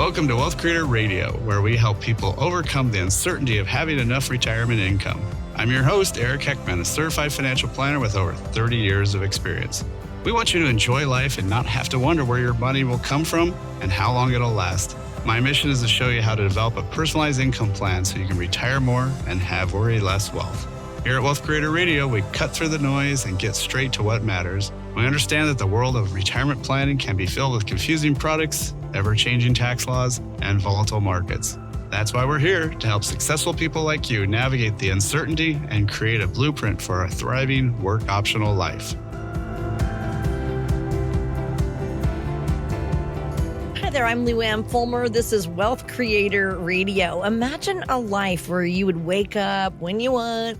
Welcome to Wealth Creator Radio, where we help people overcome the uncertainty of having enough retirement income. I'm your host, Eric Heckman, a certified financial planner with over 30 years of experience. We want you to enjoy life and not have to wonder where your money will come from and how long it'll last. My mission is to show you how to develop a personalized income plan so you can retire more and have worry less wealth. Here at Wealth Creator Radio, we cut through the noise and get straight to what matters. We understand that the world of retirement planning can be filled with confusing products, ever-changing tax laws, and volatile markets. That's why we're here to help successful people like you navigate the uncertainty and create a blueprint for a thriving, work-optional life. Hi there, I'm Luann Fulmer. This is Wealth Creator Radio. Imagine a life where you would wake up when you want,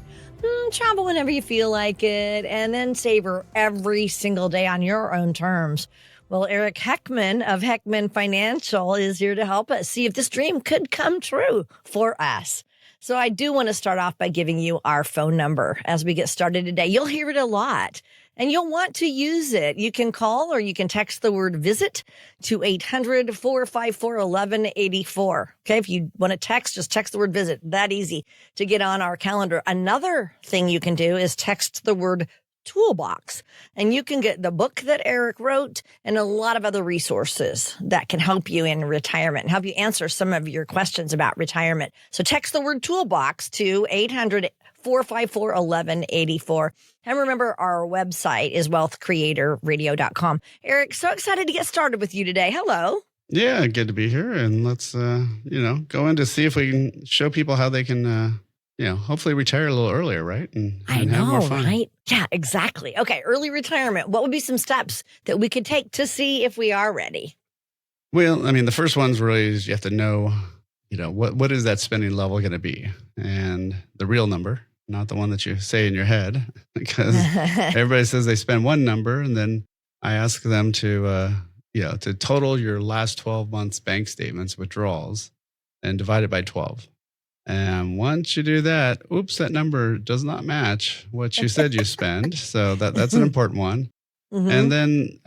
travel whenever you feel like it, and then savor every single day on your own terms. Well, Eric Heckman of Heckman Financial is here to help us see if this dream could come true for us. So I do want to start off by giving you our phone number as we get started today. You'll hear it a lot, and you'll want to use it. You can call or you can text the word visit to 800-454-1184. Okay, if you want to text, just text the word visit. That easy to get on our calendar. Another thing you can do is text the word toolbox, and you can get the book that Eric wrote and a lot of other resources that can help you in retirement and help you answer some of your questions about retirement. So text the word toolbox to 800-454-1184. And remember, our website is wealthcreatorradio.com. Eric, so excited to get started with you today. Hello. Yeah, good to be here. And let's, go in to see if we can show people how they can, hopefully retire a little earlier, right? And have more fun. Right? Yeah, exactly. Okay, early retirement. What would be some steps that we could take to see if we are ready? Well, I mean, the first one's really is you have to know, what is that spending level going to be? And the real number, not the one that you say in your head, because everybody says they spend one number, and then I ask them to total your last 12 months bank statements, withdrawals, and divide it by 12. And once you do that, that number does not match what you said you spend. So that's an important one. Mm-hmm. And then,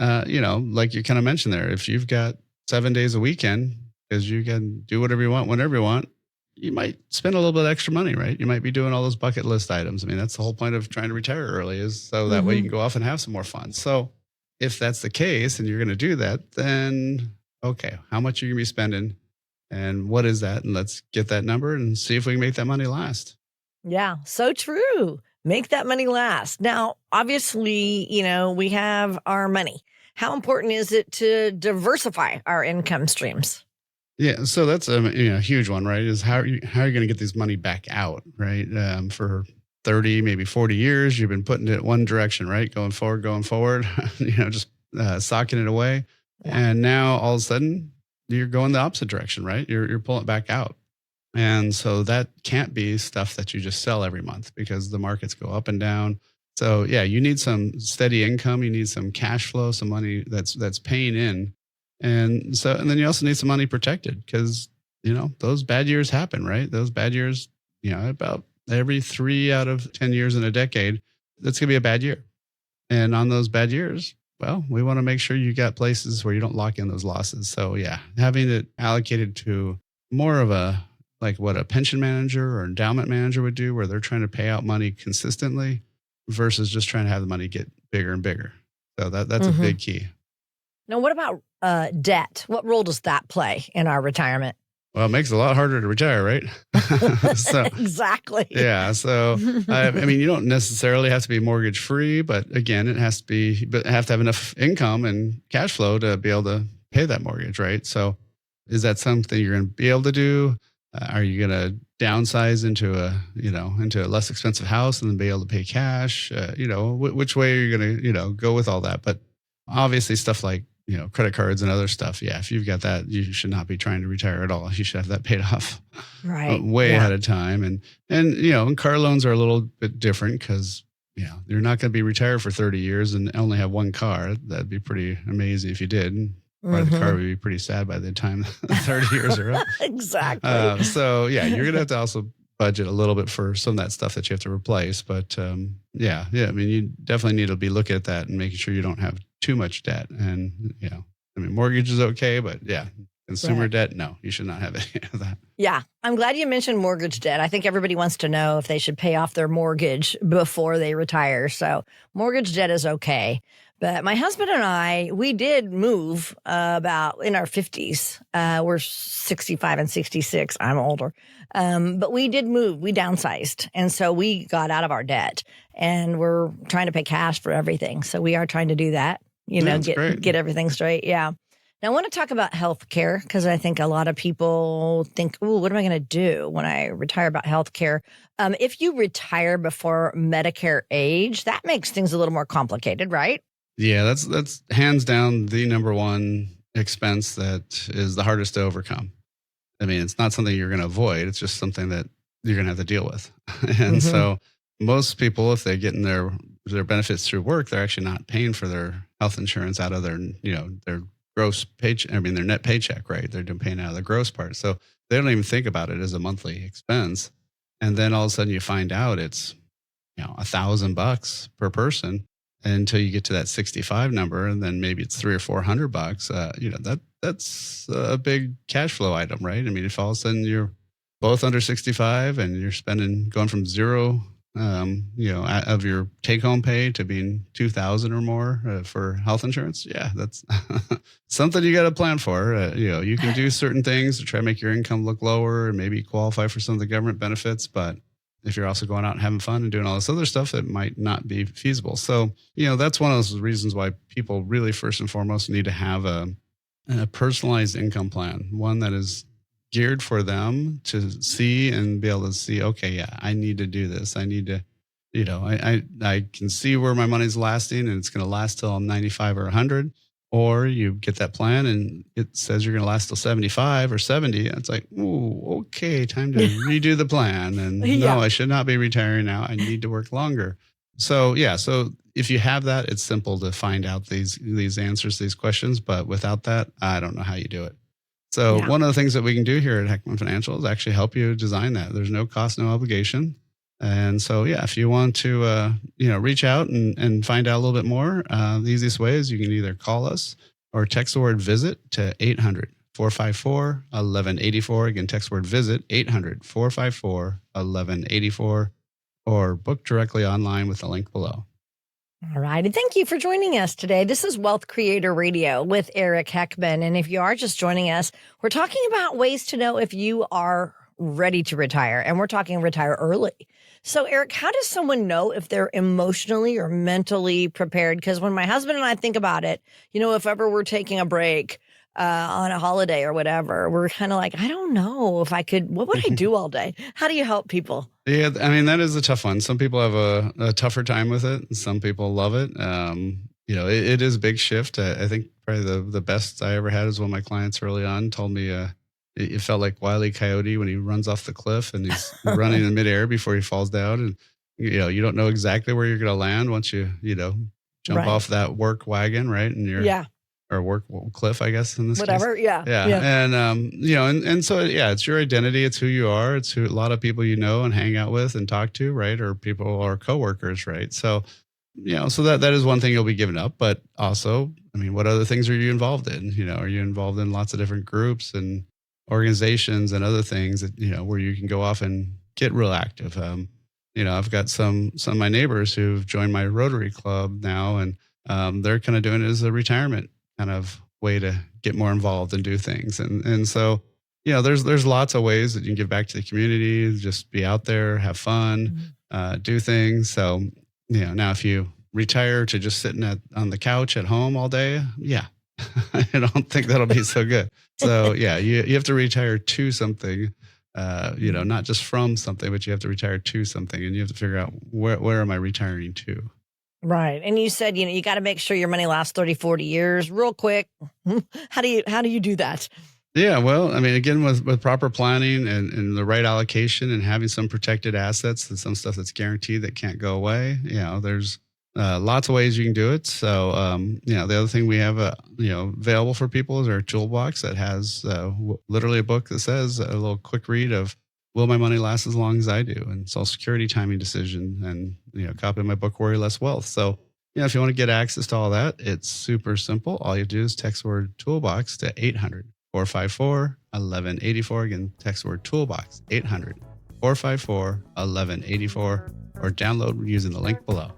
like you kind of mentioned there, if you've got 7 days a weekend, because you can do whatever you want, whenever you want, you might spend a little bit extra money, right? You might be doing all those bucket list items. I mean, that's the whole point of trying to retire early, is so that way you can go off and have some more fun. So if that's the case and you're going to do that, then, okay, how much are you going to be spending? And what is that? And let's get that number and see if we can make that money last. Yeah, so true. Make that money last. Now, obviously, we have our money. How important is it to diversify our income streams? Yeah, so that's a huge one, right? Is how are you going to get this money back out, right? For 30, maybe 40 years, you've been putting it one direction, right? Going forward, just socking it away. Yeah. And now all of a sudden, you're going the opposite direction, right? You're pulling it back out. And so that can't be stuff that you just sell every month, because the markets go up and down. So yeah, you need some steady income. You need some cash flow, some money that's paying in. And then you also need some money protected, because, those bad years happen, right? Those bad years, about every 3 out of 10 years in a decade, that's going to be a bad year. And on those bad years, well, we want to make sure you got places where you don't lock in those losses. So yeah, having it allocated to more of what a pension manager or endowment manager would do, where they're trying to pay out money consistently versus just trying to have the money get bigger and bigger. So that's a big key. Now, what about debt? What role does that play in our retirement? Well, it makes it a lot harder to retire, right? So, exactly. Yeah. So, you don't necessarily have to be mortgage free, but again, it have to have enough income and cash flow to be able to pay that mortgage, right? So, is that something you're going to be able to do? Are you going to downsize into a less expensive house and then be able to pay cash? Which way are you going to, go with all that? But obviously, stuff like credit cards and other stuff. Yeah. If you've got that, you should not be trying to retire at all. You should have that paid off way ahead of time. And car loans are a little bit different, because, you're not going to be retired for 30 years and only have one car. That'd be pretty amazing if you did. Or the car would be pretty sad by the time 30 years are up. Exactly. So yeah, you're going to have to also budget a little bit for some of that stuff that you have to replace. But you definitely need to be looking at that and making sure you don't have too much debt. And mortgage is okay, but yeah, Consumer debt, no, you should not have any of that. Yeah. I'm glad you mentioned mortgage debt. I think everybody wants to know if they should pay off their mortgage before they retire. So mortgage debt is okay. But my husband and I, we did move about in our 50s. We're 65 and 66. I'm older. But we did move. We downsized. And so we got out of our debt. And we're trying to pay cash for everything. So we are trying to do that, get everything straight. Yeah. Now, I want to talk about healthcare because I think a lot of people think, "Oh, what am I going to do when I retire?" About healthcare. If you retire before Medicare age, that makes things a little more complicated, right? Yeah, that's hands down the number one expense that is the hardest to overcome. I mean, it's not something you're going to avoid. It's just something that you're going to have to deal with. And so most people, if they get in their benefits through work, they're actually not paying for their health insurance out of their gross paycheck. I mean, their net paycheck, right? They're paying out of the gross part. So they don't even think about it as a monthly expense. And then all of a sudden you find out it's, $1,000 per person until you get to that 65 number. And then maybe it's $300 or $400. That's a big cash flow item, right? I mean, if all of a sudden you're both under 65 and you're going from zero, of your take home pay to being 2,000 or more for health insurance. Yeah, that's something you got to plan for. You can do certain things to try to make your income look lower and maybe qualify for some of the government benefits. But if you're also going out and having fun and doing all this other stuff, it might not be feasible. So, that's one of those reasons why people really first and foremost need to have a personalized income plan, one that is geared for them to see and be able to see, okay, yeah, I need to do this. I need to, I can see where my money's lasting and it's going to last till I'm 95 or 100. Or you get that plan and it says you're going to last till 75 or 70. And it's like, ooh, okay, time to redo the plan. And no, I should not be retiring now. I need to work longer. So, so if you have that, it's simple to find out these answers to these questions. But without that, I don't know how you do it. So one of the things that we can do here at Heckman Financial is actually help you design that. There's no cost, no obligation. And so, if you want to, reach out and find out a little bit more, the easiest way is you can either call us or text the word visit to 800-454-1184. Again, text the word visit, 800-454-1184, or book directly online with the link below. All right. And thank you for joining us today. This is Wealth Creator Radio with Eric Heckman. And if you are just joining us, we're talking about ways to know if you are ready to retire. And we're talking retire early. So, Eric, how does someone know if they're emotionally or mentally prepared? Because when my husband and I think about it, if ever we're taking a break on a holiday or whatever, we're kind of like, I don't know if I could, what would I do all day? How do you help people? Yeah, I mean, that is a tough one. Some people have a tougher time with it. Some people love it. It is a big shift. I think probably the best I ever had is when my clients early on told me it felt like Wile E. Coyote when he runs off the cliff and he's running in midair before he falls down. And, you don't know exactly where you're going to land once you jump off that work wagon, right? And you're or work cliff, I guess, in this whatever. case. Yeah. And, and so, it's your identity. It's who you are. It's who a lot of people and hang out with and talk to, right? Or people or coworkers, right? So, so that is one thing you'll be giving up. But also, I mean, what other things are you involved in? Are you involved in lots of different groups and organizations and other things that, where you can go off and get real active? I've got some of my neighbors who've joined my Rotary Club now, and they're kind of doing it as a retirement kind of way to get more involved and do things. And so, there's lots of ways that you can give back to the community, just be out there, have fun, do things. So, now if you retire to just sitting on the couch at home all day, I don't think that'll be so good. So you have to retire to something, not just from something, but you have to retire to something, and you have to figure out where am I retiring to? Right. And you said, you got to make sure your money lasts 30, 40 years real quick. How do you do that? Yeah, well, I mean, again, with proper planning and the right allocation and having some protected assets and some stuff that's guaranteed that can't go away, there's lots of ways you can do it. So, the other thing we have, available for people is our toolbox that has literally a book that says a little quick read of will my money last as long as I do, and Social Security timing decision, and a copy of my book Worry Less Wealth. So, if you want to get access to all that, it's super simple. All you do is text the word toolbox to 454-1184. Again, text word toolbox 800-454-1184 or download using the link below.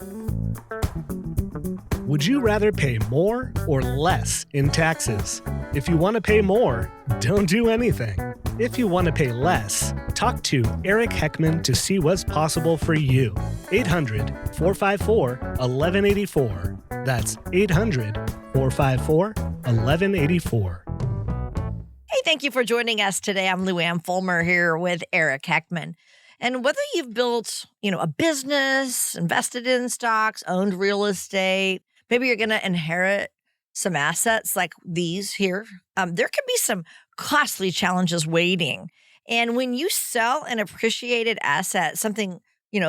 Would you rather pay more or less in taxes? If you want to pay more, don't do anything. If you want to pay less, talk to Eric Heckman to see what's possible for you. 800-454-1184. That's 800-454-1184. Hey, thank you for joining us today. I'm Luann Fulmer here with Eric Heckman. And whether you've built, a business, invested in stocks, owned real estate, maybe you're going to inherit some assets like these here, there can be some costly challenges waiting. And when you sell an appreciated asset, something,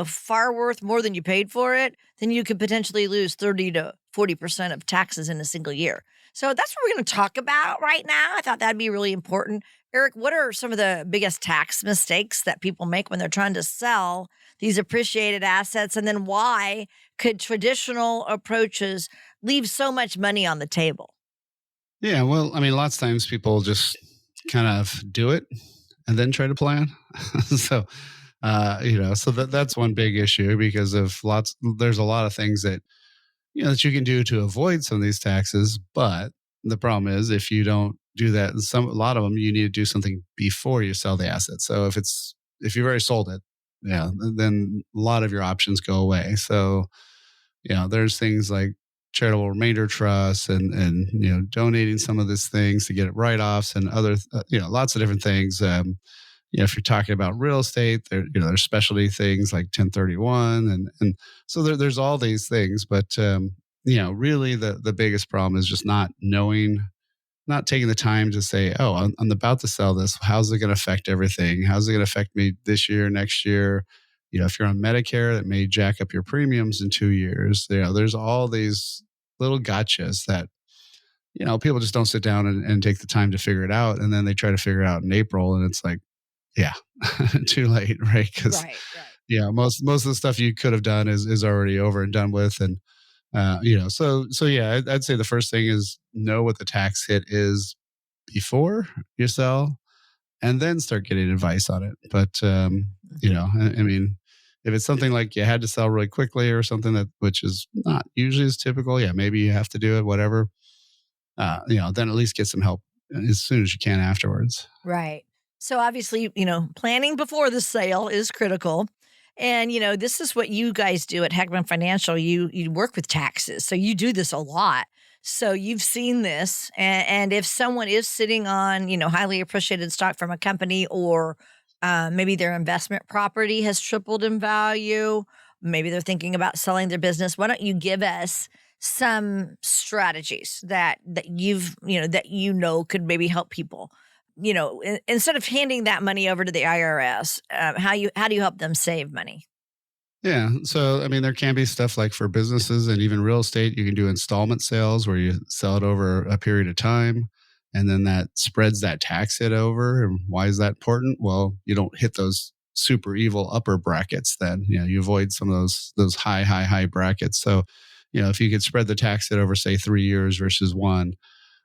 far worth more than you paid for it, then you could potentially lose 30 to 40% of taxes in a single year. So that's what we're going to talk about right now. I thought that'd be really important. Eric, what are some of the biggest tax mistakes that people make when they're trying to sell these appreciated assets? And then why could traditional approaches leave so much money on the table? Yeah, well, lots of times people just kind of do it and then try to plan. So, that's one big issue because there's a lot of things that that you can do to avoid some of these taxes. But the problem is if you don't do that, a lot of them, you need to do something before you sell the asset. So if you've already sold it, then a lot of your options go away. So, there's things like charitable remainder trusts and donating some of these things to get write-offs and other, lots of different things. If you're talking about real estate, there's specialty things like 1031. And so there's all these things. But, really the biggest problem is just not taking the time to say, oh, I'm about to sell this. How's it going to affect everything? How's it going to affect me this year, next year? If you're on Medicare, that may jack up your premiums in 2 years. There's all these little gotchas that, people just don't sit down and take the time to figure it out. And then they try to figure it out in April. And it's like, yeah, too late, right? Because Right. most of the stuff you could have done is already over and done with, and so yeah, I'd say the first thing is know what the tax hit is before you sell, and then start getting advice on it. But if it's something like you had to sell really quickly or something which is not usually as typical, yeah, maybe you have to do it, whatever. Then at least get some help as soon as you can afterwards. Right. So obviously, planning before the sale is critical. And, this is what you guys do at Heckman Financial. You work with taxes. So you do this a lot. So you've seen this. And if someone is sitting on, highly appreciated stock from a company, or maybe their investment property has tripled in value, maybe they're thinking about selling their business, why don't you give us some strategies that could maybe help people? Instead of handing that money over to the IRS, how do you help them save money? Yeah. So, there can be stuff like for businesses and even real estate, you can do installment sales where you sell it over a period of time. And then that spreads that tax hit over. And why is that important? Well, you don't hit those super evil upper brackets then. You avoid some of those high brackets. So, if you could spread the tax hit over, say, 3 years versus one,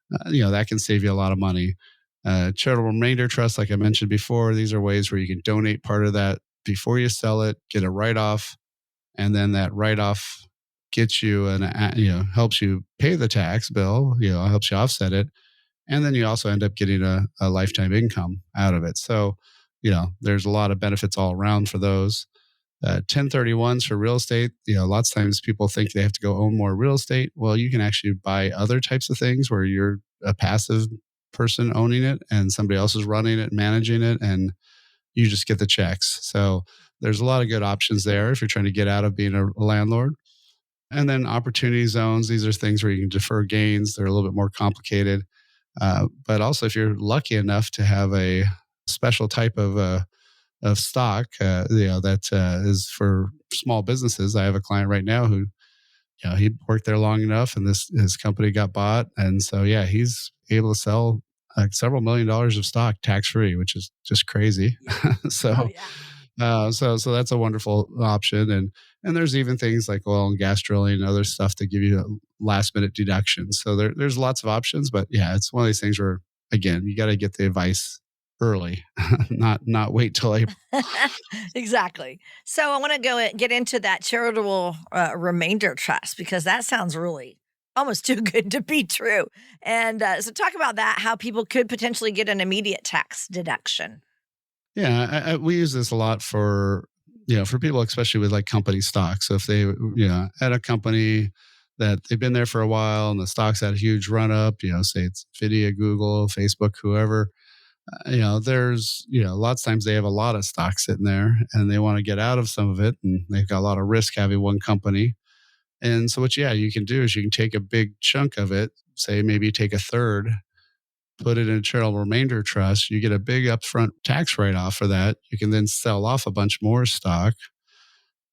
that can save you a lot of money. Charitable remainder trust, like I mentioned before, these are ways where you can donate part of that before you sell it, get a write-off, and then that write-off gets you helps you pay the tax bill, helps you offset it, and then you also end up getting a lifetime income out of it. So, there's a lot of benefits all around for those. 1031s for real estate, lots of times people think they have to go own more real estate. Well, you can actually buy other types of things where you're a passive person owning it and somebody else is running it, managing it, and you just get the checks. So there's a lot of good options there if you're trying to get out of being a landlord. And then opportunity zones, these are things where you can defer gains. They're a little bit more complicated. But also if you're lucky enough to have a special type of stock, that is for small businesses. I have a client right now who, he worked there long enough and his company got bought. And so, he's able to sell several $1 million of stock tax-free, which is just crazy. Oh, yeah. So that's a wonderful option. And there's even things like oil and gas drilling and other stuff that give you last minute deductions. So there's lots of options, but yeah, it's one of these things where again, you got to get the advice early, not wait till April. Exactly. So I want to get into that charitable remainder trust because that sounds really almost too good to be true. And so talk about that, how people could potentially get an immediate tax deduction. Yeah, we use this a lot for for people, especially with like company stocks. So if they at a company that they've been there for a while and the stocks had a huge run up, say it's Nvidia, Google, Facebook, whoever, there's lots of times they have a lot of stock sitting there and they want to get out of some of it, and they've got a lot of risk having one company. And so what you can do is you can take a big chunk of it, say maybe take a third, put it in a charitable remainder trust. You get a big upfront tax write-off for that. You can then sell off a bunch more stock.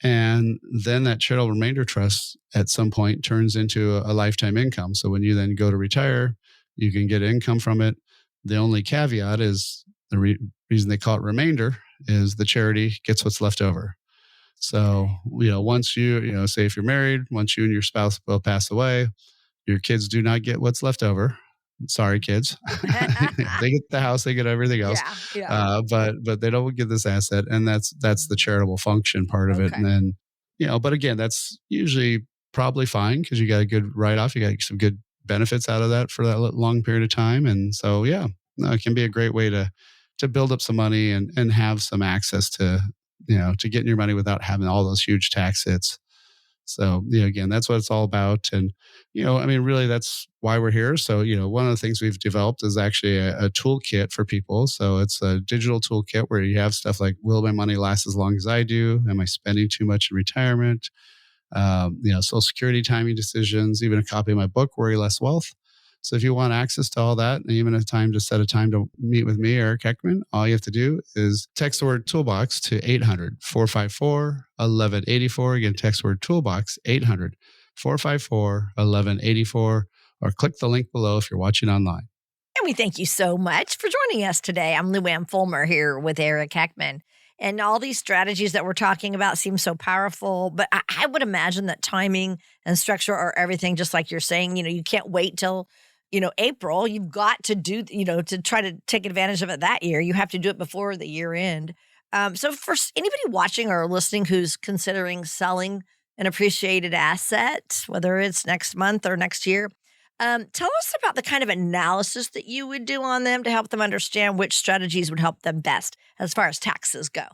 And then that charitable remainder trust at some point turns into a lifetime income. So when you then go to retire, you can get income from it. The only caveat is the reason they call it remainder is the charity gets what's left over. So, once say if you're married, once you and your spouse both pass away, your kids do not get what's left over. Sorry, kids. They get the house, they get everything else. Yeah. But they don't get this asset, and that's the charitable function part of it. Okay. And then, but again, that's usually probably fine because you got a good write off, you got some good benefits out of that for that long period of time. And so, it can be a great way to build up some money and have some access to to getting your money without having all those huge tax hits. So, again, that's what it's all about. And, really that's why we're here. So, one of the things we've developed is actually a toolkit for people. So it's a digital toolkit where you have stuff like, will my money last as long as I do? Am I spending too much in retirement? Social security timing decisions, even a copy of my book, Worry Less Wealth. So if you want access to all that and even set a time to meet with me, Eric Heckman, all you have to do is text the word toolbox to 800-454-1184. Again, text the word toolbox, 800-454-1184, or click the link below if you're watching online. And we thank you so much for joining us today. I'm Lou Ann Fulmer here with Eric Heckman. And all these strategies that we're talking about seem so powerful, but I would imagine that timing and structure are everything, just like you're saying. You can't wait till April. You've got to do, to try to take advantage of it that year. You have to do it before the year end. So for anybody watching or listening who's considering selling an appreciated asset, whether it's next month or next year, tell us about the kind of analysis that you would do on them to help them understand which strategies would help them best as far as taxes go.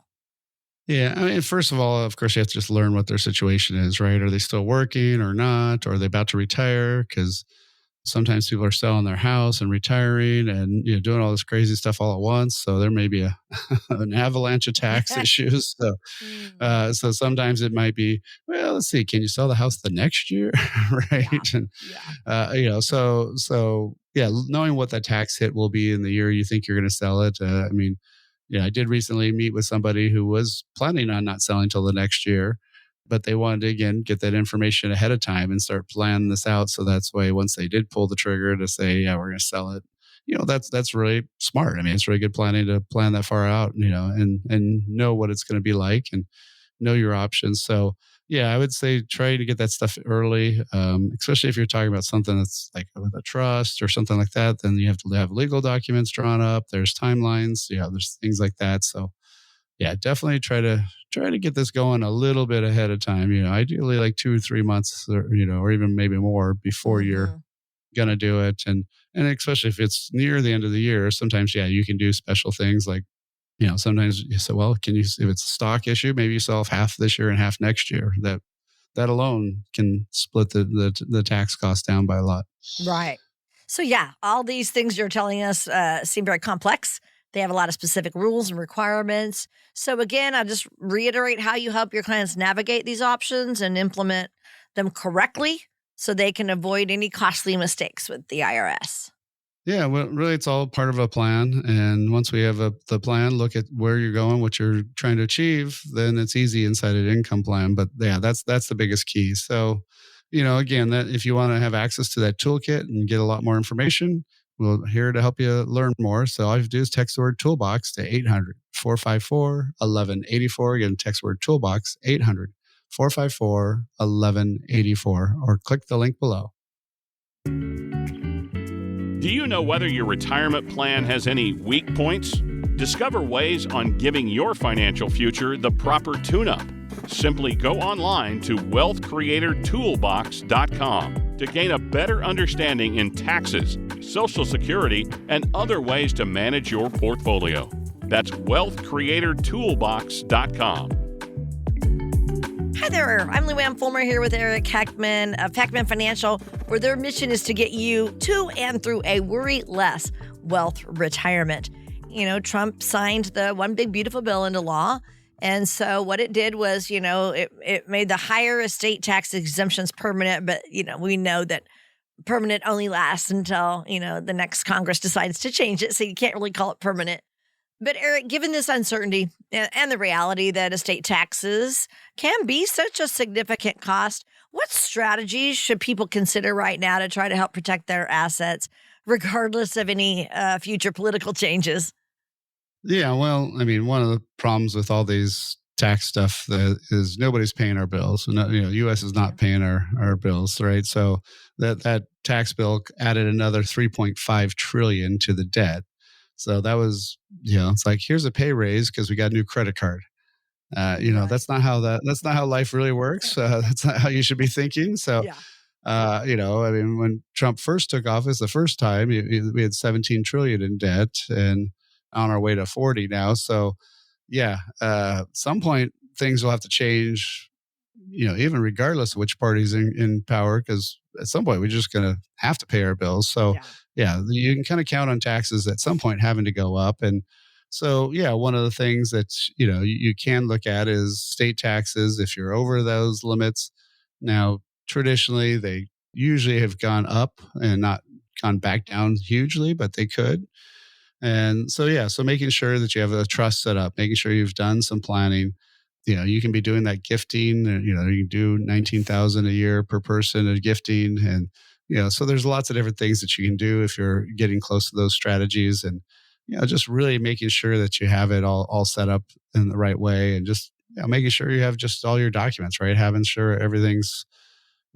Yeah. I mean, first of all, of course, you have to just learn what their situation is, right? Are they still working or not? Or are they about to retire? Because sometimes people are selling their house and retiring and doing all this crazy stuff all at once. So there may be an avalanche of tax issues. So so sometimes it might be, well, let's see, can you sell the house the next year, right? Yeah. And knowing what that tax hit will be in the year you think you're going to sell it. I did recently meet with somebody who was planning on not selling till the next year, but they wanted to, again, get that information ahead of time and start planning this out. So that's why once they did pull the trigger to say, yeah, we're going to sell it, that's really smart. I mean, it's really good planning to plan that far out, and know what it's going to be like and know your options. So yeah, I would say try to get that stuff early, especially if you're talking about something that's like with a trust or something like that. Then you have to have legal documents drawn up. There's timelines, there's things like that. So yeah, definitely try to get this going a little bit ahead of time. Ideally like 2 or 3 months, or even maybe more before you're gonna do it. And especially if it's near the end of the year, sometimes you can do special things like sometimes you say, well, if it's a stock issue, maybe you sell off half this year and half next year. That alone can split the tax cost down by a lot. Right. So all these things you're telling us seem very complex. They have a lot of specific rules and requirements. So again, I just reiterate how you help your clients navigate these options and implement them correctly so they can avoid any costly mistakes with the IRS. Yeah, well, really, it's all part of a plan. And once we have the plan, look at where you're going, what you're trying to achieve, then it's easy inside an income plan. But yeah, that's the biggest key. So, again, that if you want to have access to that toolkit and get a lot more information, we're here to help you learn more. So all you have to do is text the word toolbox to 800-454-1184. Again, text the word toolbox, 800-454-1184, or click the link below. Do you know whether your retirement plan has any weak points? Discover ways on giving your financial future the proper tune-up. Simply go online to wealthcreatortoolbox.com to gain a better understanding in taxes, Social Security, and other ways to manage your portfolio. That's wealthcreatortoolbox.com. Hi there, I'm Luann Fulmer here with Eric Heckman of Heckman Financial, where their mission is to get you to and through a worry-less wealth retirement. You know, Trump signed the One Big Beautiful Bill into law. And so what it did was, it made the higher estate tax exemptions permanent. But, we know that permanent only lasts until, the next Congress decides to change it. So you can't really call it permanent. But Eric, given this uncertainty and the reality that estate taxes can be such a significant cost, what strategies should people consider right now to try to help protect their assets, regardless of any future political changes? Yeah, well, I mean, one of the problems with all these tax stuff is nobody's paying our bills. No, U.S. is not paying our bills, right? So that tax bill added another 3.5 trillion to the debt. So that was, it's like, here's a pay raise because we got a new credit card. That's not how life really works. That's not how you should be thinking. So, I mean, when Trump first took office the first time, we had 17 trillion in debt and on our way to 40 now. So, some point things will have to change, even regardless of which party's in power, because at some point we're just going to have to pay our bills. So, you can kind of count on taxes at some point having to go up. And so, one of the things that, you can look at is state taxes if you're over those limits. Now, traditionally, they usually have gone up and not gone back down hugely, but they could. And so, so making sure that you have a trust set up, making sure you've done some planning. You can be doing that gifting, you can do 19,000 a year per person of gifting. And, so there's lots of different things that you can do if you're getting close to those strategies, and, just really making sure that you have it all set up in the right way, and just making sure you have just all your documents, right? Having sure everything's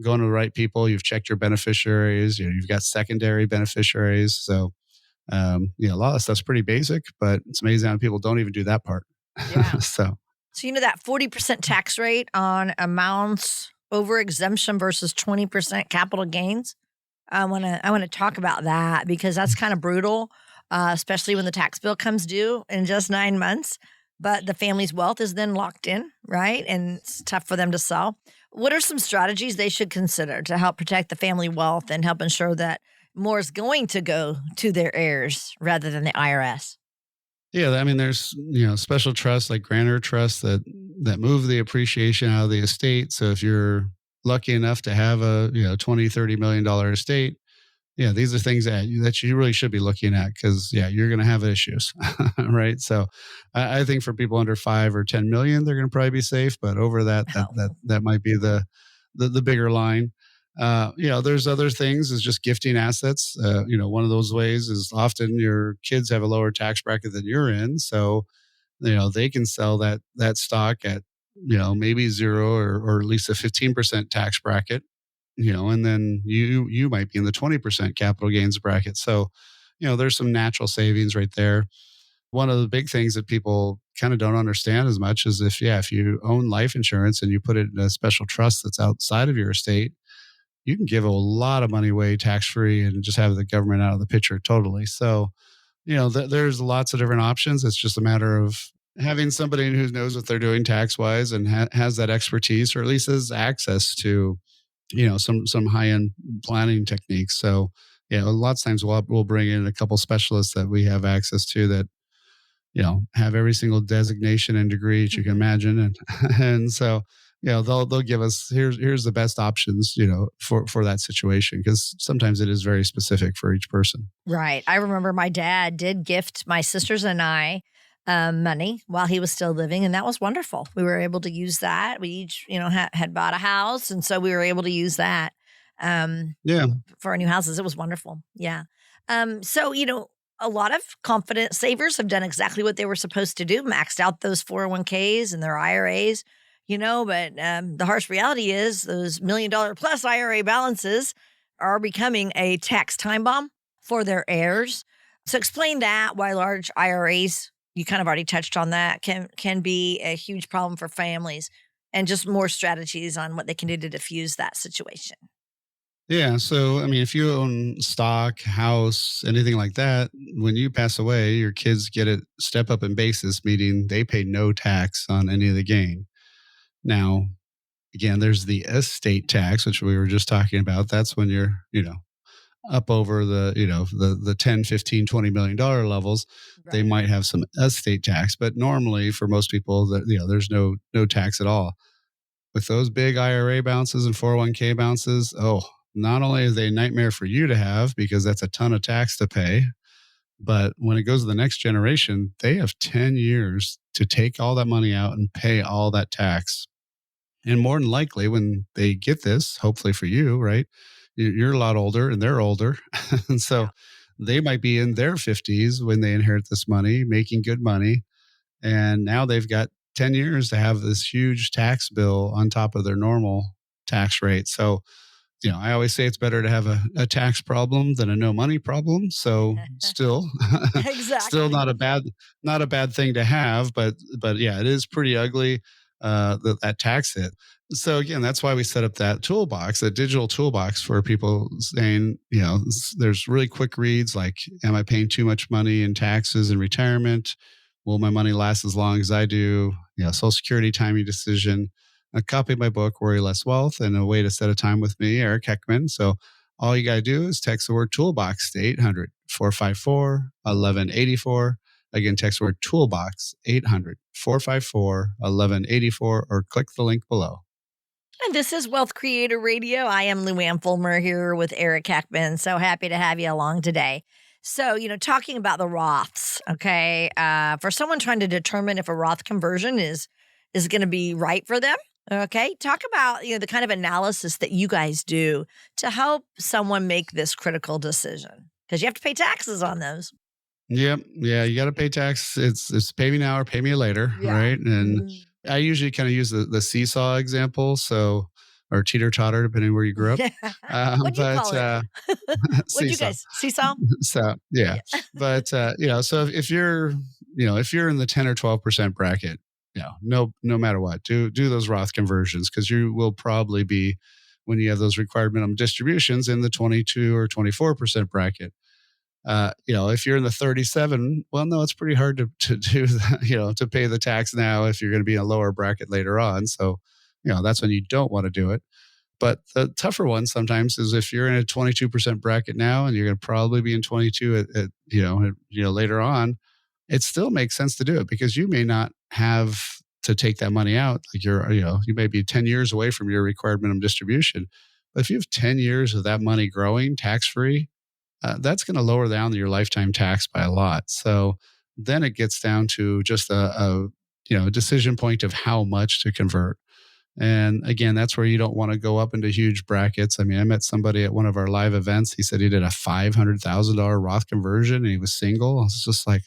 going to the right people. You've checked your beneficiaries, you've got secondary beneficiaries. So, a lot of stuff's pretty basic, but it's amazing how people don't even do that part. Yeah. So that 40% tax rate on amounts over exemption versus 20% capital gains. I want to talk about that because that's kind of brutal, especially when the tax bill comes due in just 9 months. But the family's wealth is then locked in, right? And it's tough for them to sell. What are some strategies they should consider to help protect the family wealth and help ensure that more is going to go to their heirs rather than the IRS? Yeah, I mean, there's special trusts like grantor trusts that move the appreciation out of the estate. So if you're lucky enough to have a $20-30 million estate, these are things that you really should be looking at because you're going to have issues, right? So I think for people under 5 or 10 million, they're going to probably be safe, but over that might be the bigger line. There's other things is just gifting assets. One of those ways is often your kids have a lower tax bracket than you're in. So, they can sell that stock at, maybe 0 or at least a 15% tax bracket, and then you might be in the 20% capital gains bracket. So, there's some natural savings right there. One of the big things that people kind of don't understand as much is if you own life insurance and you put it in a special trust that's outside of your estate, you can give a lot of money away tax-free and just have the government out of the picture totally. So, there's lots of different options. It's just a matter of having somebody who knows what they're doing tax-wise and has that expertise, or at least has access to, some high-end planning techniques. So, lots of times we'll bring in a couple specialists that we have access to that, have every single designation and degree that you can imagine. And so, they'll give us, here's the best options, for that situation, because sometimes it is very specific for each person. Right. I remember my dad did gift my sisters and I money while he was still living, and that was wonderful. We were able to use that. We each, had bought a house, and so we were able to use that for our new houses. It was wonderful. Yeah. So, a lot of confident savers have done exactly what they were supposed to do, maxed out those 401ks and their IRAs. But the harsh reality is those $1 million plus IRA balances are becoming a tax time bomb for their heirs. So explain that, why large IRAs, you kind of already touched on that, can be a huge problem for families, and just more strategies on what they can do to diffuse that situation. Yeah. So, I mean, if you own stock, house, anything like that, when you pass away, your kids get a step up in basis, meaning they pay no tax on any of the gain. Now, again, there's the estate tax, which we were just talking about. That's when you're, up over the 10, 15, $20 million levels, they Right. might have some estate tax. But normally for most people, there's no tax at all. With those big IRA bounces and 401k bounces, not only is they a nightmare for you to have because that's a ton of tax to pay, but when it goes to the next generation, they have 10 years to take all that money out and pay all that tax. And more than likely, when they get this, hopefully for you, right? You're a lot older and they're older. And so Yeah. they might be in their 50s when they inherit this money, making good money. And now they've got 10 years to have this huge tax bill on top of their normal tax rate. So, I always say it's better to have a tax problem than a no money problem. So still, still Exactly. not a bad thing to have, but yeah, it is pretty ugly, that tax hit. So again, that's why we set up that toolbox, that digital toolbox for people saying, there's really quick reads like, am I paying too much money in taxes in retirement? Will my money last as long as I do? Social Security timing decision, a copy of my book, Worry Less Wealth, and a way to set a time with me, Eric Heckman. So all you got to do is text the word toolbox to 800 454 1184. Again, text the word toolbox, 800 454 1184, or click the link below. And this is Wealth Creator Radio. I am Luann Fulmer here with Eric Heckman. So happy to have you along today. So, talking about the Roths, okay, for someone trying to determine if a Roth conversion is going to be right for them, okay, talk about, the kind of analysis that you guys do to help someone make this critical decision, because you have to pay taxes on those. Yep. Yeah. You got to pay tax. It's pay me now or pay me later. Yeah. Right. And Mhm. I usually kind of use the seesaw example. So, or teeter totter, depending where you grew up. What do you But call it? What do you seesaw. guys, seesaw? So, yeah. Yeah. But, so if you're, if you're in the 10 or 12% bracket, no matter what, do those Roth conversions, because you will probably be, when you have those required minimum distributions, in the 22 or 24% bracket. If you're in the 37, well, no, it's pretty hard to do that, to pay the tax now if you're going to be in a lower bracket later on. So, that's when you don't want to do it. But the tougher one sometimes is if you're in a 22% bracket now and you're going to probably be in 22 later on, it still makes sense to do it because you may not have to take that money out. Like you may be 10 years away from your required minimum distribution. But if you have 10 years of that money growing tax free, that's going to lower down your lifetime tax by a lot. So then it gets down to just a decision point of how much to convert. And again, that's where you don't want to go up into huge brackets. I mean, I met somebody at one of our live events. He said he did a $500,000 Roth conversion and he was single. I was just like,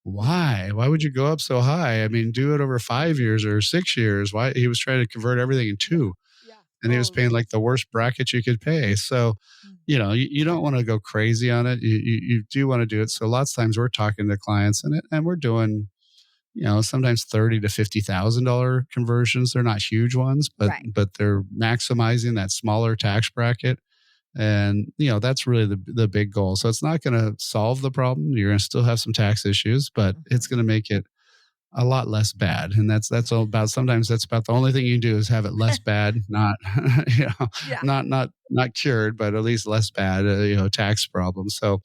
why? Why would you go up so high? I mean, do it over 5 years or 6 years. Why? He was trying to convert everything in two. Yeah. And he was Oh, paying like the worst bracket you could pay. So, you don't want to go crazy on it. You do want to do it. So lots of times we're talking to clients and we're doing, sometimes $30,000 to $50,000 conversions. They're not huge ones, right. but they're maximizing that smaller tax bracket. And, that's really the big goal. So it's not going to solve the problem. You're going to still have some tax issues, but it's going to make it a lot less bad. And that's all about, sometimes that's about the only thing you can do is have it less bad, not, Yeah. not cured, but at least less bad, tax problems. So,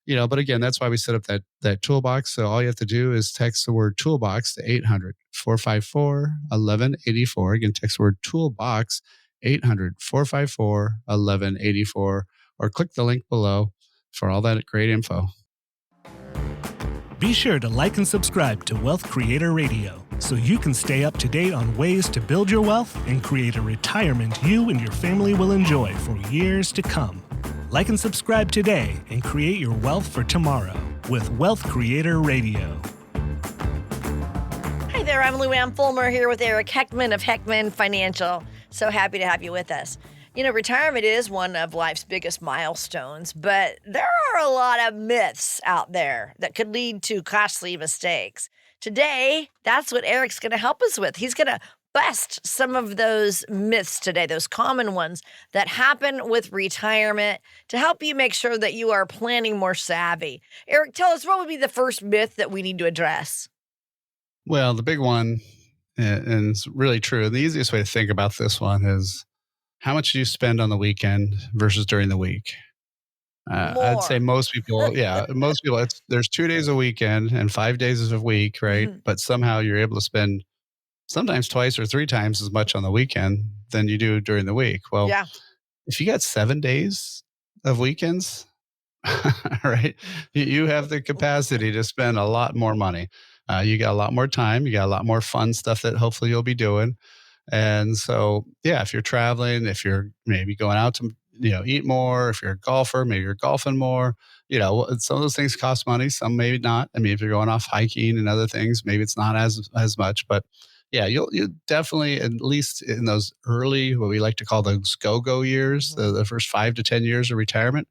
but again, that's why we set up that toolbox. So all you have to do is text the word toolbox to 800 454 1184. Again, text the word toolbox, 800 454 1184, or click the link below for all that great info. Be sure to like and subscribe to Wealth Creator Radio so you can stay up to date on ways to build your wealth and create a retirement you and your family will enjoy for years to come. Like and subscribe today and create your wealth for tomorrow with Wealth Creator Radio. Hi there, I'm Luann Fulmer here with Eric Heckman of Heckman Financial. So happy to have you with us. Retirement is one of life's biggest milestones, but there are a lot of myths out there that could lead to costly mistakes. Today, that's what Eric's going to help us with. He's going to bust some of those myths today, those common ones that happen with retirement to help you make sure that you are planning more savvy. Eric, tell us what would be the first myth that we need to address? Well, the big one, and it's really true. And the easiest way to think about this one is how much do you spend on the weekend versus during the week? I'd say More. most people, yeah, most people, there's 2 days a weekend and 5 days a week, right? Mhm. But somehow you're able to spend sometimes twice or three times as much on the weekend than you do during the week. Well, Yeah. if you got 7 days of weekends, right, you have the capacity to spend a lot more money. You got a lot more time. You got a lot more fun stuff that hopefully you'll be doing. And so, yeah, if you're traveling, if you're maybe going out to, eat more, if you're a golfer, maybe you're golfing more, some of those things cost money, some maybe not. I mean, if you're going off hiking and other things, maybe it's not as much, but yeah, you'll definitely, at least in those early, what we like to call those go-go years, Mhm. the first 5 to 10 years of retirement,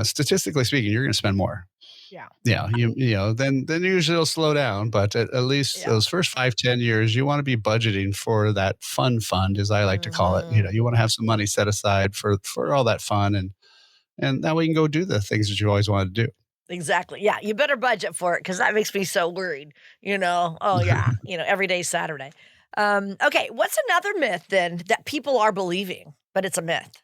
statistically speaking, you're going to spend more. Yeah. Yeah, then usually it'll slow down, but at least Yeah. those first 5, 10 years, you want to be budgeting for that fun fund, as I like to call it. Mhm. You want to have some money set aside for all that fun, and that way you can go do the things that you always wanted to do. Exactly. Yeah, you better budget for it because that makes me so worried. Oh yeah, every day's Saturday. Okay, what's another myth then that people are believing, but it's a myth?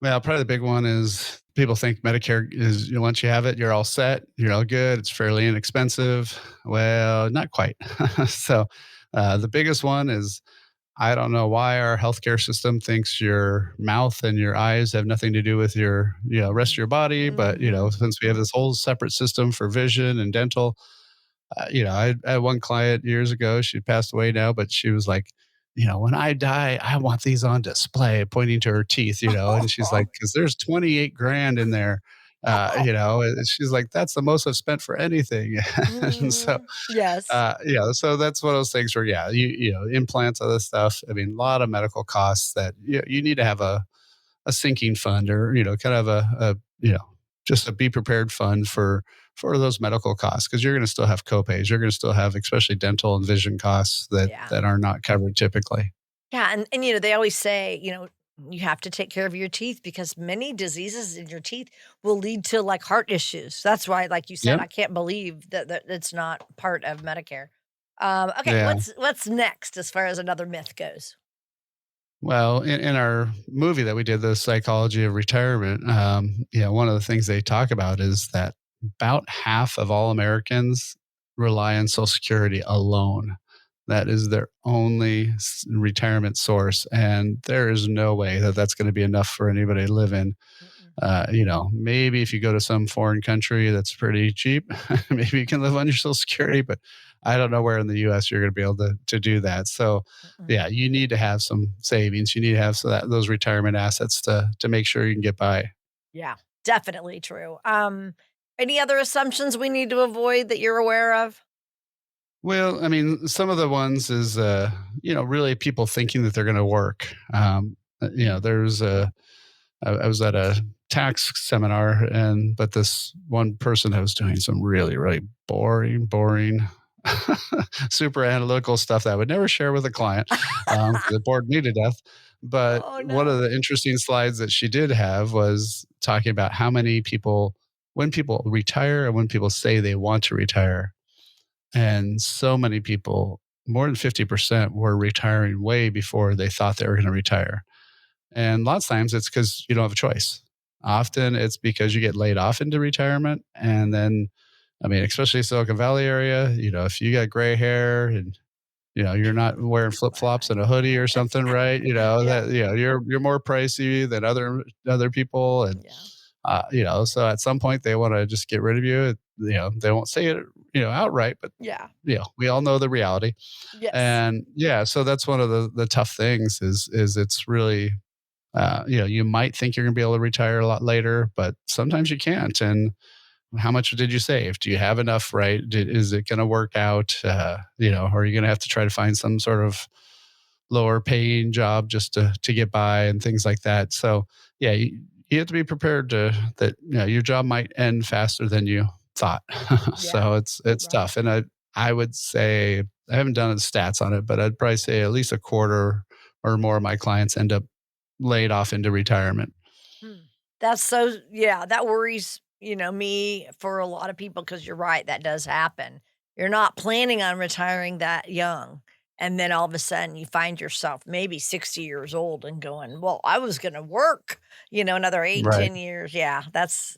Well, probably the big one is people think Medicare is, once you have it, you're all set, you're all good, it's fairly inexpensive. Well, not quite. So, the biggest one is I don't know why our healthcare system thinks your mouth and your eyes have nothing to do with your, rest of your body. But, Mhm. since we have this whole separate system for vision and dental, I had one client years ago. She passed away now, but she was like, when I die, I want these on display, pointing to her teeth, and she's like, because there's 28 grand in there. And she's like, that's the most I've spent for anything. And so, Mhm. Yes. so that's one of those things where, yeah, implants, other stuff. I mean, a lot of medical costs that you need to have a sinking fund or kind of just a be prepared fund for those medical costs because you're going to still have copays, you're going to still have especially dental and vision costs that Yeah. that are not covered typically. Yeah, and they always say, you have to take care of your teeth because many diseases in your teeth will lead to like heart issues. That's why, like you said, Yep. I can't believe that it's not part of Medicare. Okay, Yeah. what's next as far as another myth goes? Well, in our movie that we did, the psychology of retirement, one of the things they talk about is that about half of all Americans rely on Social Security alone. That is their only retirement source, and there is no way that that's going to be enough for anybody to live in. Mm-mm. Maybe if you go to some foreign country that's pretty cheap, maybe you can live on your Social Security, but I don't know where in the US you're going to be able to do that. So, Mm-mm. yeah, you need to have some savings. You need to have those retirement assets to make sure you can get by. Yeah, definitely true. Any other assumptions we need to avoid that you're aware of? Well, I mean, some of the ones is, really people thinking that they're going to work. There's I was at a tax seminar but this one person that was doing some really, really boring, super analytical stuff that I would never share with a client because it bored me to death. But Oh one of no. the interesting slides that she did have was talking about how many people, when people retire and when people say they want to retire. And so many people, more than 50%, were retiring way before they thought they were going to retire. And lots of times it's because you don't have a choice. Often it's because you get laid off into retirement. And then, I mean, especially Silicon Valley area, if you got gray hair and, you're not wearing flip flops and a hoodie or something, right? Yeah. You're more pricey than other people. And, Yeah. so at some point they want to just get rid of you. They won't say it, outright, but, Yeah. we all know the reality. Yes. And yeah, so that's one of the tough things is it's really, you might think you're going to be able to retire a lot later, but sometimes you can't. And how much did you save? Do you have enough? Right? Is it going to work out? Or are you going to have to try to find some sort of lower paying job just to get by and things like that. So yeah, you have to be prepared that your job might end faster than you thought. Yeah. So it's Right. tough. And I would say, I haven't done the stats on it, but I'd probably say at least a quarter or more of my clients end up laid off into retirement. Hmm. That's so, yeah, that worries, me for a lot of people because you're right, that does happen. You're not planning on retiring that young. And then all of a sudden you find yourself maybe 60 years old and going, well, I was going to work, another eight, Right. 10 years. Yeah, that's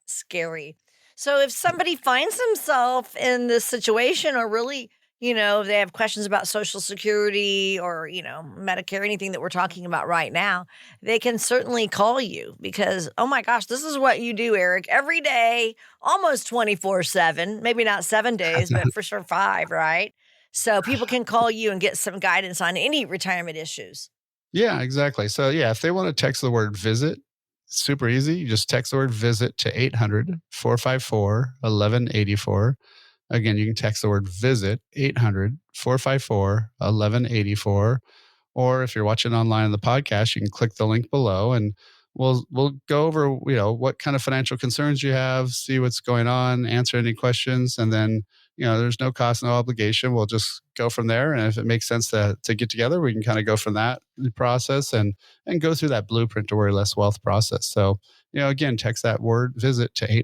scary. So if somebody finds themselves in this situation or really, they have questions about Social Security or, Medicare, anything that we're talking about right now, they can certainly call you because, oh my gosh, this is what you do, Eric, every day, almost 24/7, maybe not 7 days, but for sure five, right? So people can call you and get some guidance on any retirement issues. Yeah, exactly. So yeah, if they want to text the word visit, it's super easy. You just text the word visit to 800-454-1184. Again, you can text the word visit 800-454-1184. Or if you're watching online on the podcast, you can click the link below and we'll go over, what kind of financial concerns you have, see what's going on, answer any questions, and then, there's no cost, no obligation. We'll just go from there. And if it makes sense to get together, we can kind of go from that process and go through that blueprint to worry less wealth process. So, again, text that word visit to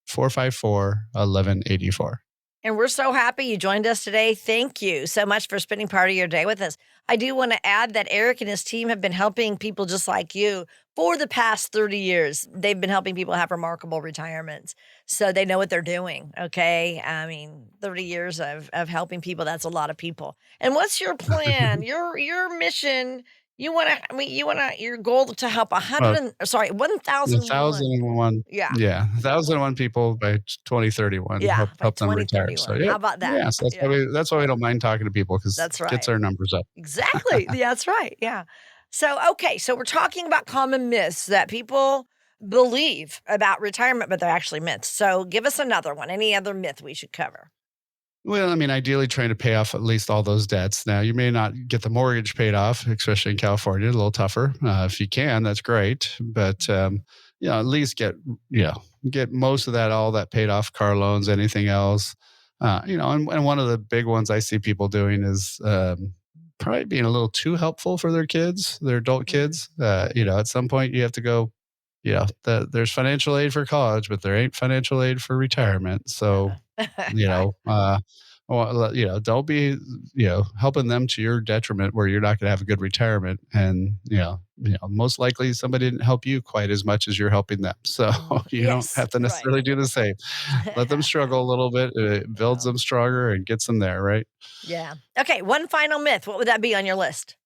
800-454-1184. And we're so happy you joined us today. Thank you so much for spending part of your day with us. I do want to add that Eric and his team have been helping people just like you for the past 30 years. They've been helping people have remarkable retirements. So they know what they're doing. Okay. I mean, 30 years of helping people, that's a lot of people. And what's your plan? Your mission? Your goal to help Well, 1,001. 1,001, Yeah. yeah, 1,001 people by 2031, Yeah. By help them retire. So 2031. How yeah, about that? yeah. So Yeah. that's why we don't mind talking to people because That's it gets right. our numbers up. Exactly. Yeah, that's right. Yeah. So, okay. So we're talking about common myths that people believe about retirement, but they're actually myths. So give us another one. Any other myth we should cover? Well, I mean, ideally trying to pay off at least all those debts. Now, you may not get the mortgage paid off, especially in California, a little tougher. If you can, that's great. But, at least get most of that, all that paid off, car loans, anything else. And one of the big ones I see people doing is probably being a little too helpful for their kids, their adult Mm. kids. At some point you have to go, there's financial aid for college, but there ain't financial aid for retirement. So, you Right. know, uh, don't be, helping them to your detriment where you're not going to have a good retirement. And, most likely somebody didn't help you quite as much as you're helping them. So you don't Yes. have to Right. necessarily do the same. Let them struggle a little bit. It builds Yeah. them stronger and gets them there. Right. Yeah. Okay. One final myth. What would that be on your list?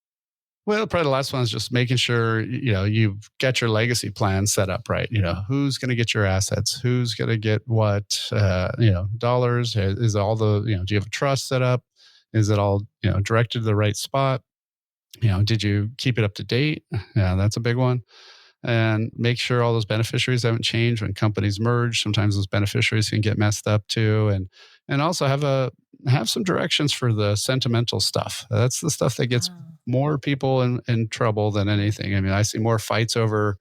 Well, probably the last one is just making sure, you've got your legacy plan set up right. Who's going to get your assets? Who's going to get what, dollars? Is all the, do you have a trust set up? Is it all, directed to the right spot? Did you keep it up to date? Yeah, that's a big one. And make sure all those beneficiaries haven't changed when companies merge. Sometimes those beneficiaries can get messed up too. And also have some directions for the sentimental stuff. That's the stuff that gets Oh. more people in trouble than anything. I mean, I see more fights over,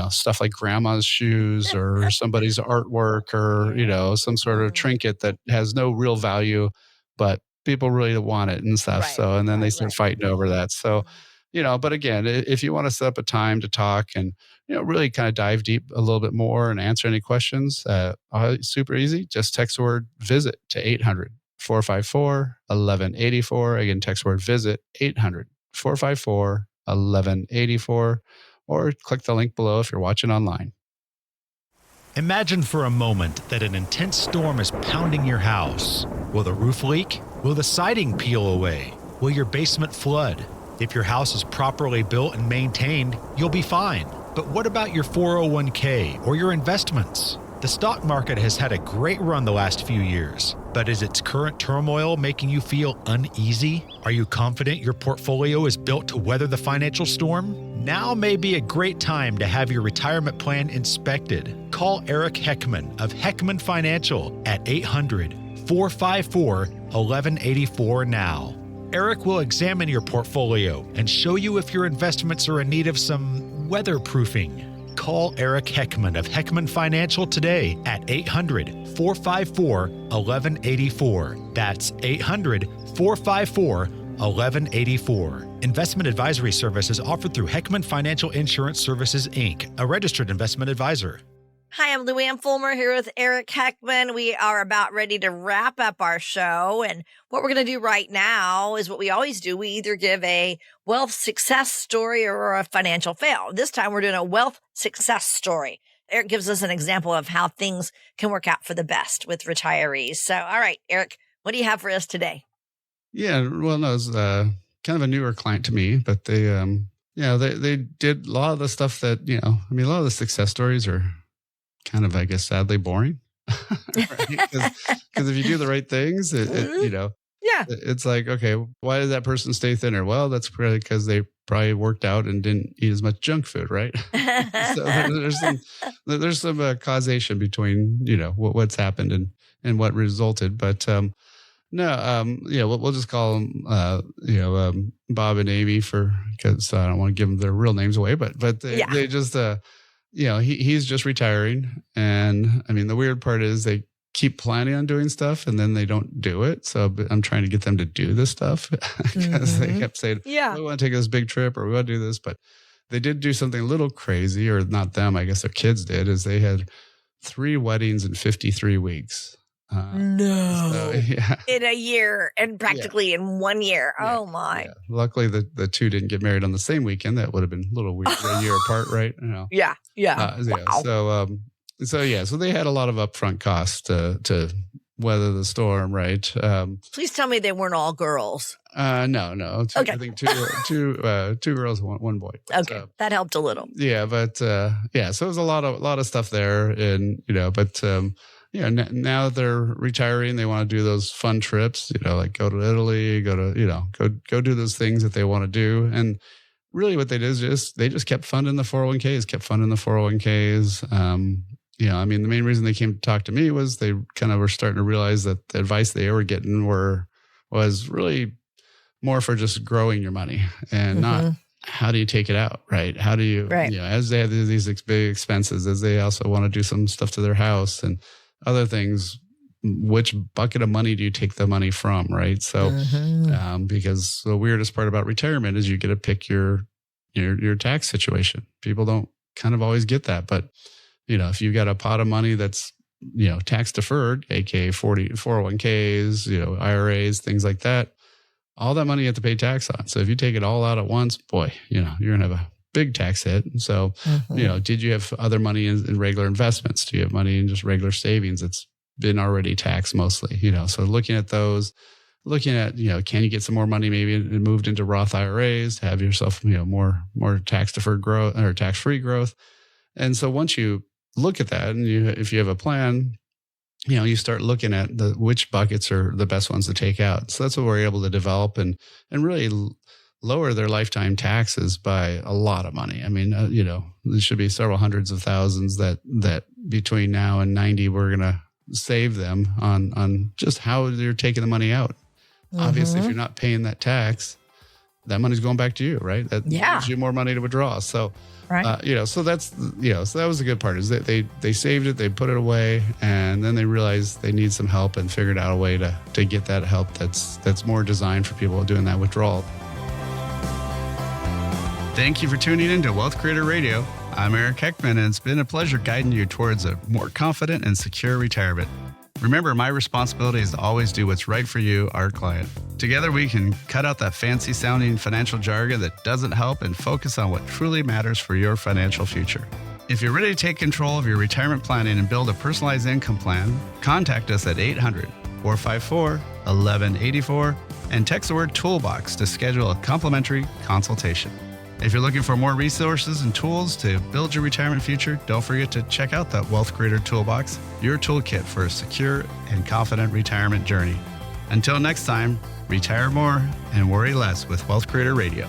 stuff like grandma's shoes or somebody's artwork or, Yeah. some sort of Mm. trinket that has no real value, but people really want it and stuff. Right. So, and then they Right. start Right. fighting over that. So, Mm. but again, if you want to set up a time to talk and, really kind of dive deep a little bit more and answer any questions, super easy. Just text the word visit to 800-454-1184. Again, text word visit 800-454-1184, or click the link below if you're watching online. Imagine for a moment that an intense storm is pounding your house. Will the roof leak? Will the siding peel away? Will your basement flood? If your house is properly built and maintained, you'll be fine. But what about your 401k or your investments? The stock market has had a great run the last few years, but is its current turmoil making you feel uneasy? Are you confident your portfolio is built to weather the financial storm? Now may be a great time to have your retirement plan inspected. Call Eric Heckman of Heckman Financial at 800-454-1184 now. Eric will examine your portfolio and show you if your investments are in need of some weatherproofing. Call Eric Heckman of Heckman Financial today at 800-454-1184. That's 800-454-1184. Investment advisory services offered through Heckman Financial Insurance Services, Inc., a registered investment advisor. Hi, I'm Luann Fulmer here with Eric Heckman. We are about ready to wrap up our show. And what we're going to do right now is what we always do. We either give a wealth success story or a financial fail. This time we're doing a wealth success story. Eric gives us an example of how things can work out for the best with retirees. So, all right, Eric, what do you have for us today? Yeah, well, no, it's kind of a newer client to me, but they did a lot of the stuff that, a lot of the success stories are kind of, I guess, sadly boring. Because if you do the right things, it's like, okay, why did that person stay thinner? Well, that's probably because they probably worked out and didn't eat as much junk food, right? So there's some causation between, what's happened and what resulted. But we'll just call them, Bob and Amy because I don't want to give them their real names away, but they just, he's just retiring. And I mean, the weird part is they keep planning on doing stuff and then they don't do it. So I'm trying to get them to do this stuff because they kept saying, we want to take this big trip or we want to do this. But they did do something a little crazy, or not them, I guess their kids did, is they had 3 weddings in 53 weeks. In a year and practically in 1 year. Oh my. Yeah. Luckily the 2 didn't get married on the same weekend. That would have been a little weird, a year apart, right? Wow. So they had a lot of upfront costs to weather the storm, right? Please tell me they weren't all girls. No. Okay. I think two girls, one boy. Okay. So, that helped a little. Yeah, but so it was a lot of stuff there, and now they're retiring. They want to do those fun trips, like go to Italy, go do those things that they want to do. And really what they did is they just kept funding the 401ks. The main reason they came to talk to me was they kind of were starting to realize that the advice they were getting was really more for just growing your money and not how do you take it out, right? How do you, as they have these big expenses, as they also want to do some stuff to their house and other things, which bucket of money do you take the money from, right? So, because the weirdest part about retirement is you get to pick your tax situation. People don't kind of always get that, but if you've got a pot of money that's tax deferred, aka 401ks, IRAs, things like that, all that money you have to pay tax on. So if you take it all out at once, boy, you're gonna have a big tax hit. So, did you have other money in regular investments? Do you have money in just regular savings? It's been already taxed mostly, so looking at those, can you get some more money maybe moved into Roth IRAs to have yourself, more tax deferred growth or tax free growth. And so once you look at that and if you have a plan, you start looking at which buckets are the best ones to take out. So that's what we're able to develop and really lower their lifetime taxes by a lot of money. I mean, there should be several hundreds of thousands that between now and 90, we're going to save them on just how they're taking the money out. Obviously, if you're not paying that tax, that money's going back to you, right? That gives you more money to withdraw. So, so that's, so that was the good part is that they saved it, they put it away, and then they realized they need some help and figured out a way to get that help that's more designed for people doing that withdrawal. Thank you for tuning in to Wealth Creator Radio. I'm Eric Heckman, and it's been a pleasure guiding you towards a more confident and secure retirement. Remember, my responsibility is to always do what's right for you, our client. Together, we can cut out that fancy-sounding financial jargon that doesn't help and focus on what truly matters for your financial future. If you're ready to take control of your retirement planning and build a personalized income plan, contact us at 800-454-1184 and text the word Toolbox to schedule a complimentary consultation. If you're looking for more resources and tools to build your retirement future, don't forget to check out that Wealth Creator Toolbox, your toolkit for a secure and confident retirement journey. Until next time, retire more and worry less with Wealth Creator Radio.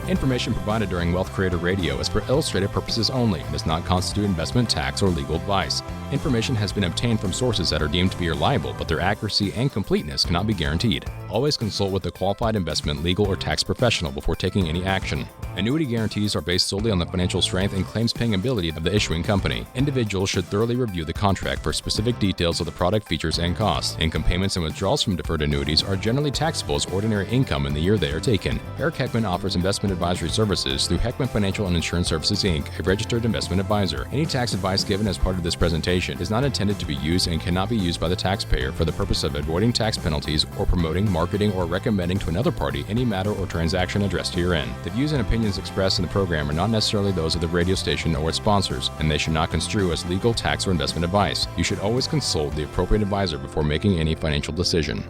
Information provided during Wealth Creator Radio is for illustrative purposes only and does not constitute investment, tax, or legal advice. Information has been obtained from sources that are deemed to be reliable, but their accuracy and completeness cannot be guaranteed. Always consult with a qualified investment, legal, or tax professional before taking any action. Annuity guarantees are based solely on the financial strength and claims-paying ability of the issuing company. Individuals should thoroughly review the contract for specific details of the product features and costs. Income payments and withdrawals from deferred annuities are generally taxable as ordinary income in the year they are taken. Eric Heckman offers investment advisory services through Heckman Financial and Insurance Services, Inc., a registered investment advisor. Any tax advice given as part of this presentation is not intended to be used and cannot be used by the taxpayer for the purpose of avoiding tax penalties or promoting, marketing, or recommending to another party any matter or transaction addressed herein. The views and opinions expressed in the program are not necessarily those of the radio station or its sponsors, and they should not construe as legal, tax, or investment advice. You should always consult the appropriate advisor before making any financial decision.